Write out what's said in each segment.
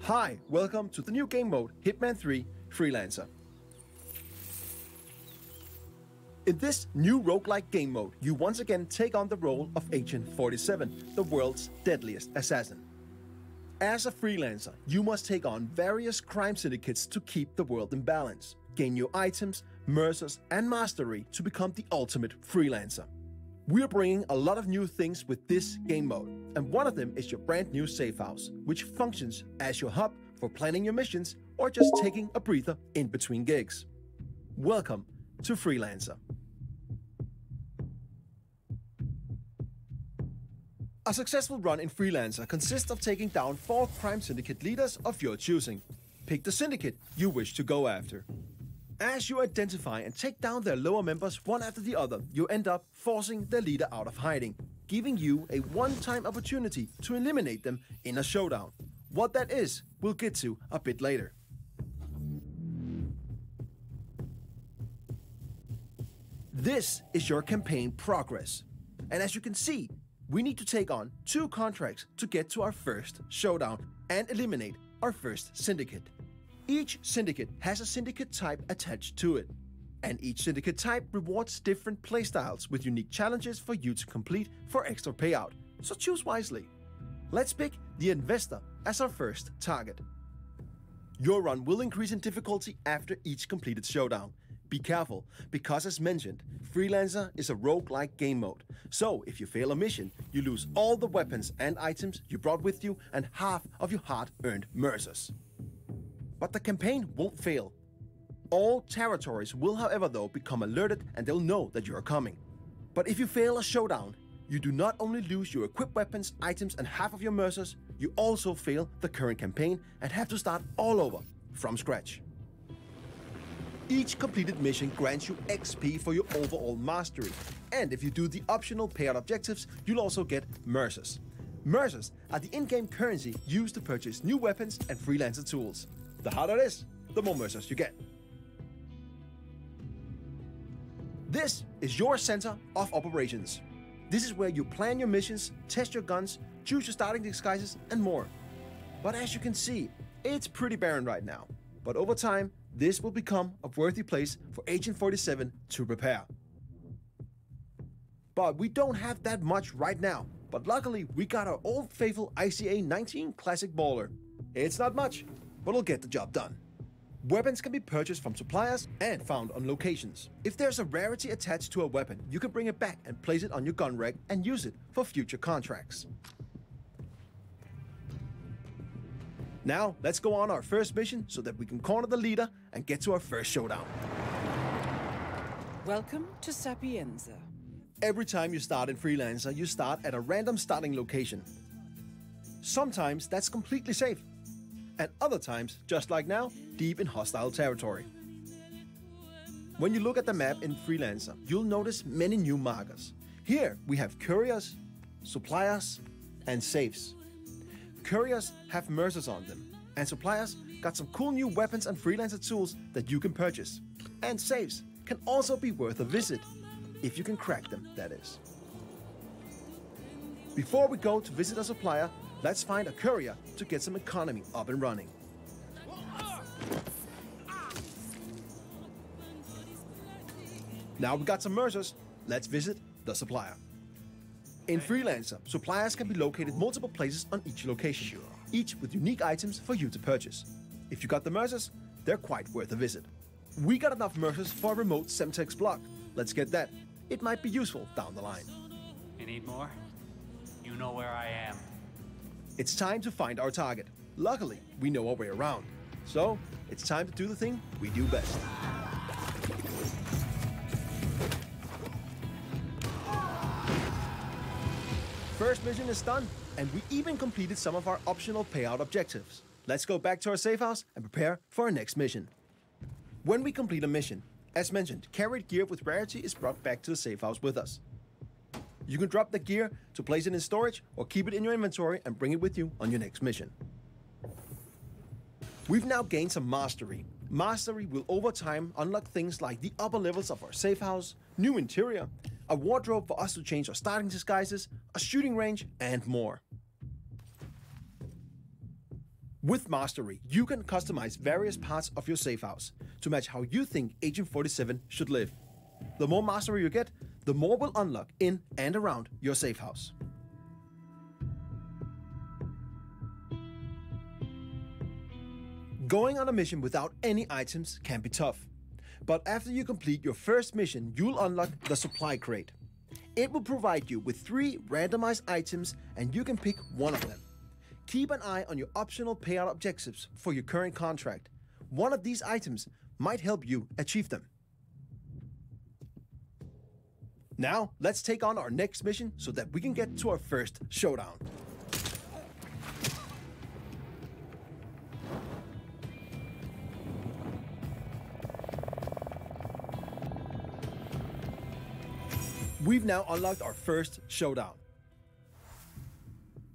Hi, welcome to the new game mode, Hitman 3 Freelancer. In this new roguelike game mode, you once again take on the role of Agent 47, the world's deadliest assassin. As a freelancer, you must take on various crime syndicates to keep the world in balance, gain new items, mercers, and mastery to become the ultimate freelancer. We are bringing a lot of new things with this game mode, and one of them is your brand new safe house, which functions as your hub for planning your missions or just taking a breather in between gigs. Welcome to Freelancer. A successful run in Freelancer consists of taking down 4 crime syndicate leaders of your choosing. Pick the syndicate you wish to go after. As you identify and take down their lower members one after the other, you end up forcing their leader out of hiding, giving you a one-time opportunity to eliminate them in a showdown. What that is, we'll get to a bit later. This is your campaign progress. And as you can see, we need to take on 2 contracts to get to our first showdown and eliminate our first syndicate. Each syndicate has a syndicate type attached to it, and each syndicate type rewards different playstyles with unique challenges for you to complete for extra payout, so choose wisely. Let's pick the investor as our first target. Your run will increase in difficulty after each completed showdown. Be careful, because as mentioned, Freelancer is a roguelike game mode, so if you fail a mission, you lose all the weapons and items you brought with you and half of your hard-earned mercers. But the campaign won't fail. All territories will, however, though, become alerted and they'll know that you are coming. But if you fail a showdown, you do not only lose your equipped weapons, items, and half of your mercers, you also fail the current campaign and have to start all over from scratch. Each completed mission grants you XP for your overall mastery, and if you do the optional payout objectives, you'll also get mercers. Mercers are the in-game currency used to purchase new weapons and freelancer tools. The harder it is, the more mercers you get. This is your center of operations. This is where you plan your missions, test your guns, choose your starting disguises, and more. But as you can see, it's pretty barren right now. But over time, this will become a worthy place for Agent 47 to prepare. But we don't have that much right now. But luckily, we got our old faithful ICA 19 Classic Baller. It's not much, but it'll get the job done. Weapons can be purchased from suppliers and found on locations. If there's a rarity attached to a weapon, you can bring it back and place it on your gun rack and use it for future contracts. Now, let's go on our first mission so that we can corner the leader and get to our first showdown. Welcome to Sapienza. Every time you start in Freelancer, you start at a random starting location. Sometimes that's completely safe, and other times, just like now, deep in hostile territory. When you look at the map in Freelancer, you'll notice many new markers. Here we have couriers, suppliers, and safes. Couriers have mercers on them, and suppliers got some cool new weapons and freelancer tools that you can purchase. And safes can also be worth a visit, if you can crack them, that is. Before we go to visit a supplier, let's find a courier to get some economy up and running. Now we got some mercers, let's visit the supplier. In Freelancer, suppliers can be located multiple places on each location, each with unique items for you to purchase. If you got the mercers, they're quite worth a visit. We got enough mercers for a remote Semtex block. Let's get that. It might be useful down the line. You need more? You know where I am. It's time to find our target. Luckily, we know our way around. So, it's time to do the thing we do best. First mission is done, and we even completed some of our optional payout objectives. Let's go back to our safe house and prepare for our next mission. When we complete a mission, as mentioned, carried gear with rarity is brought back to the safe house with us. You can drop the gear to place it in storage or keep it in your inventory and bring it with you on your next mission. We've now gained some mastery. Mastery will over time unlock things like the upper levels of our safe house, new interior, a wardrobe for us to change our starting disguises, a shooting range, and more. With Mastery, you can customize various parts of your safe house to match how you think Agent 47 should live. The more mastery you get, the more will unlock in and around your safe house. Going on a mission without any items can be tough. But after you complete your first mission, you'll unlock the supply crate. It will provide you with 3 randomized items and you can pick one of them. Keep an eye on your optional payout objectives for your current contract. One of these items might help you achieve them. Now, let's take on our next mission so that we can get to our first showdown. We've now unlocked our first showdown.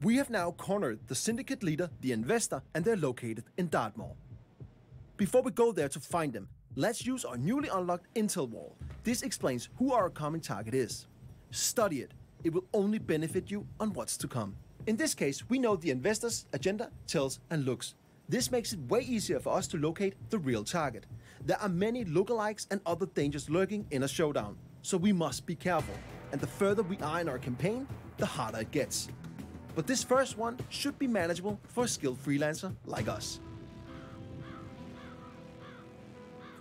We have now cornered the syndicate leader, the investor, and they're located in Dartmoor. Before we go there to find them, let's use our newly unlocked intel wall. This explains who our common target is. Study it. It will only benefit you on what's to come. In this case, we know the investor's agenda, tells, and looks. This makes it way easier for us to locate the real target. There are many lookalikes and other dangers lurking in a showdown, so we must be careful. And the further we are in our campaign, the harder it gets. But this first one should be manageable for a skilled freelancer like us.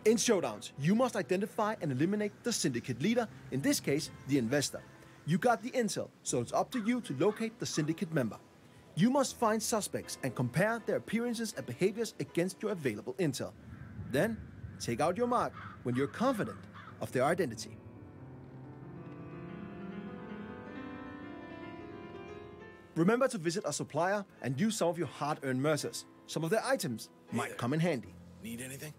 In showdowns, you must identify and eliminate the syndicate leader, in this case, the investor. You got the intel, so it's up to you to locate the syndicate member. You must find suspects and compare their appearances and behaviors against your available intel. Then, take out your mark when you're confident of their identity. Remember to visit a supplier and use some of your hard-earned mercers. Some of their items might come in handy. Need anything?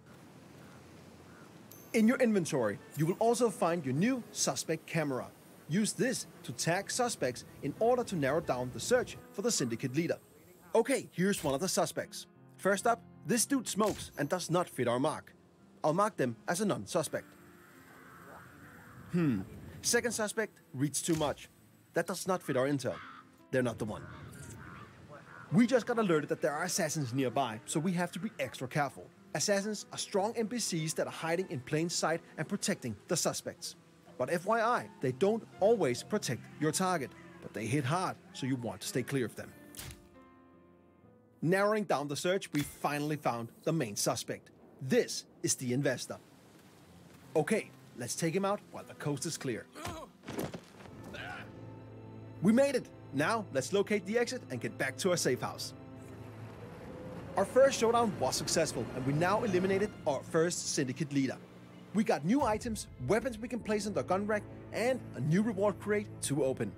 In your inventory, you will also find your new suspect camera. Use this to tag suspects in order to narrow down the search for the syndicate leader. Okay, here's one of the suspects. First up, this dude smokes and does not fit our mark. I'll mark them as a non-suspect. Second suspect reads too much. That does not fit our intel. They're not the one. We just got alerted that there are assassins nearby, so we have to be extra careful. Assassins are strong NPCs that are hiding in plain sight and protecting the suspects. But FYI, they don't always protect your target, but they hit hard, so you want to stay clear of them. Narrowing down the search, we finally found the main suspect. This is the investor. Okay, let's take him out while the coast is clear. We made it! Now, let's locate the exit and get back to our safe house. Our first showdown was successful, and we now eliminated our first syndicate leader. We got new items, weapons we can place on the gun rack, and a new reward crate to open.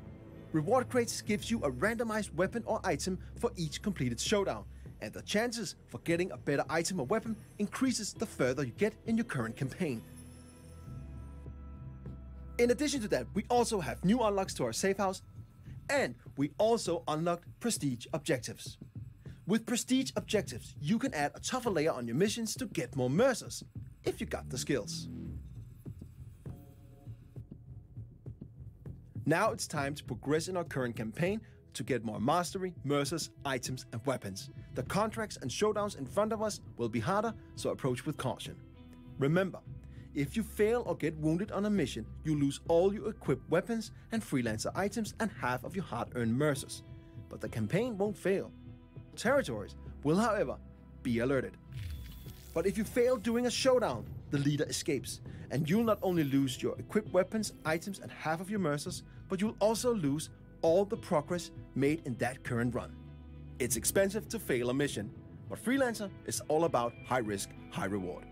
Reward crates gives you a randomized weapon or item for each completed showdown, and the chances for getting a better item or weapon increases the further you get in your current campaign. In addition to that, we also have new unlocks to our safe house, and we also unlocked prestige objectives. With prestige objectives, you can add a tougher layer on your missions to get more mercers, if you got the skills. Now it's time to progress in our current campaign to get more mastery, mercers, items, and weapons. The contracts and showdowns in front of us will be harder, so approach with caution. Remember, if you fail or get wounded on a mission, you lose all your equipped weapons and freelancer items and half of your hard-earned mercers. But the campaign won't fail. Territories will, however, be alerted. But if you fail during a showdown, the leader escapes, and you'll not only lose your equipped weapons, items, and half of your mercers, but you'll also lose all the progress made in that current run. It's expensive to fail a mission, but Freelancer is all about high risk, high reward.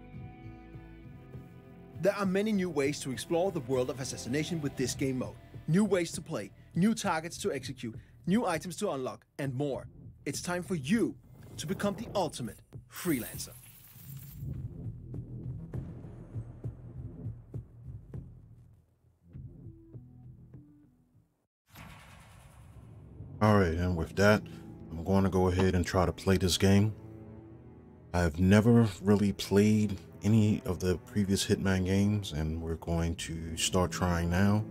There are many new ways to explore the world of Assassination with this game mode. New ways to play, new targets to execute, new items to unlock, and more. It's time for you to become the ultimate Freelancer. Alright, and with that, I'm going to go ahead and try to play this game. I've never really played any of the previous Hitman games, and we're going to start trying now.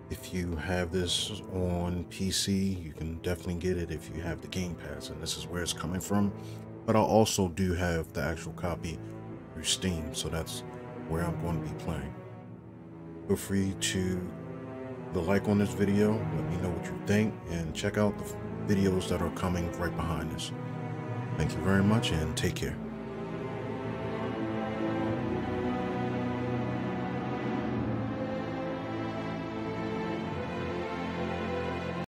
If you have this on PC, you can definitely get it if you have the Game Pass, and this is where it's coming from. but I also do have the actual copy through Steam, so that's where I'm going to be playing. Feel free to leave a like on this video, let me know what you think, and check out the videos that are coming right behind this. Thank you very much and take care.